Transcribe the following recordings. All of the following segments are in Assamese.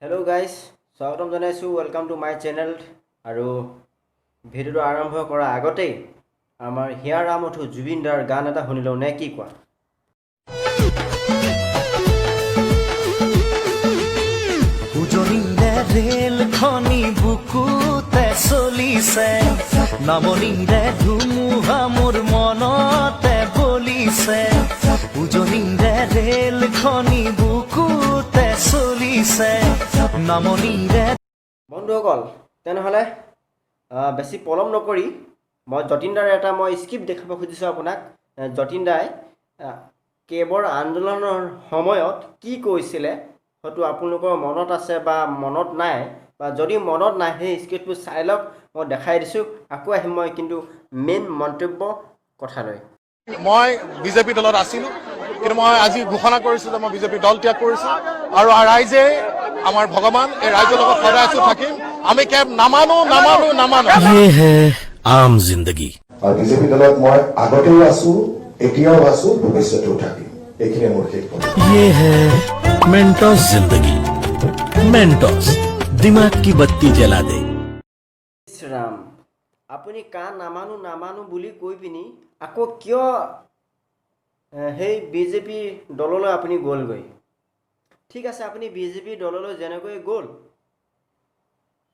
Hello guys, স্বাগতম জনাইছোঁ ৱেলকাম টু মাই চেনেল আৰু ভিডিঅ'টো আৰম্ভ কৰাৰ আগতেই আমাৰ হিয়া ৰাম উঠো জুবিন দাৰ গান এটা শুনি লওঁ নে কি কোৱা উজনিৰে ৰেলখনি বুকুতে চলিছে নামনিৰে ধুমুহা মোৰ মনতে বলিছে উজনিৰে ৰেলখনি বুকুতে চলিছে নামনিৰে বন্ধুসকল তেনেহ'লে বেছি পলম নকৰি মই যতীন দাৰ এটা মই স্ক্ৰিপ্ট দেখাব খুজিছোঁ আপোনাক যতীন দাই কেবৰ আন্দোলনৰ সময়ত কি কৈছিলে হয়তো আপোনালোকৰ মনত আছে বা মনত নাই বা যদি মনত নাই সেই স্ক্ৰিপ্টটো চাই লওক মই দেখাই দিছোঁ আকৌ আহিম মই কিন্তু মেইন মন্তব্য কথালৈ মই বিজেপি দলত আছিলোঁ কিন্তু মই আজি ঘোষণা কৰিছোঁ যে মই বিজেপি দল ত্যাগ কৰিছোঁ আৰু ৰাইজে আমাৰ ভগৱান এই ৰাইজৰ লগত সদায় আছোঁ থাকিম আমি কেব নামানো ये है आम जिंदगी আৰু বিজেপি দলত মই আগতেও আছোঁ এতিয়াও আছোঁ ভৱিষ্যতেও থাকিম এইখিনিয়ে মোৰ শেষ কথা ये है मेंटोस जिंदगी मेंटोस दिमाग की बत्ती जला दे ৰাম আপুনি কাণ নামানো বুলি কৈ পিনি আকৌ কিয় সেই বিজেপি দললৈ আপুনি গ'লগৈ ঠিক আছে আপুনি বিজেপি দললৈ যেনেকৈ গ'ল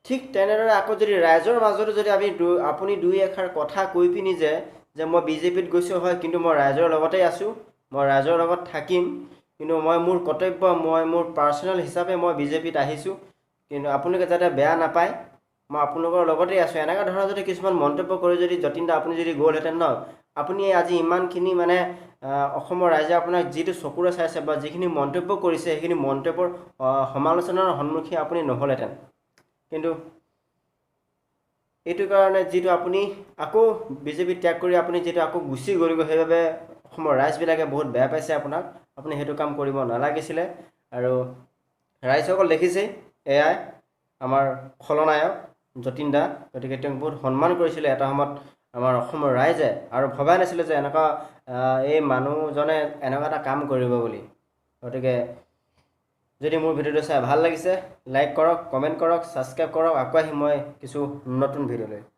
ঠিক তেনেদৰে আকৌ যদি ৰাইজৰ মাজতো যদি আপুনি দুই এষাৰ কথা কৈ পিনি যে মই বিজেপিত গৈছোঁ হয় কিন্তু মই ৰাইজৰ লগতেই আছোঁ মই ৰাইজৰ লগত থাকিম কিন্তু মই মোৰ কৰ্তব্য মই মোৰ পাৰ্চনেল হিচাপে মই বিজেপিত আহিছোঁ কিন্তু আপোনালোকে যাতে বেয়া নাপায় মই আপোনালোকৰ লগতেই আছোঁ এনেকুৱা ধৰণৰ যদি কিছুমান মন্তব্য কৰি যদি যতীন দা আপুনি যদি গ'লহেঁতেন ন আপুনি আজি ইমানখিনি মানে অসমৰ ৰাইজে আপোনাক যিটো চকুৰে চাইছে বা যিখিনি মন্তব্য কৰিছে সেইখিনি মন্তব্যৰ সমালোচনাৰ সন্মুখীন আপুনি নহ'লহেঁতেন কিন্তু এইটো কাৰণে যিটো আপুনি আকৌ বিজেপি ত্যাগ কৰি আপুনি যিটো আকৌ গুচি গ'লগৈ সেইবাবে অসমৰ ৰাইজবিলাকে বহুত বেয়া পাইছে আপোনাক আপুনি সেইটো কাম কৰিব নালাগিছিলে আৰু ৰাইজসকল দেখিছেই এয়াই আমাৰ খলনায়ক যতীন দা গতিকে তেওঁক বহুত সন্মান কৰিছিলে এটা সময়ত আমাৰ অসমৰ ৰাইজে আৰু ভবাই নাছিলে যে এনেকুৱা এই মানুহজনে এনেকুৱা এটা কাম কৰিব বুলি গতিকে যদি মোৰ ভিডিঅ'টো চাই ভাল লাগিছে লাইক কৰক কমেণ্ট কৰক ছাবস্ক্ৰাইব কৰক আকৌ আহিম মই কিছু নতুন ভিডিঅ'লৈ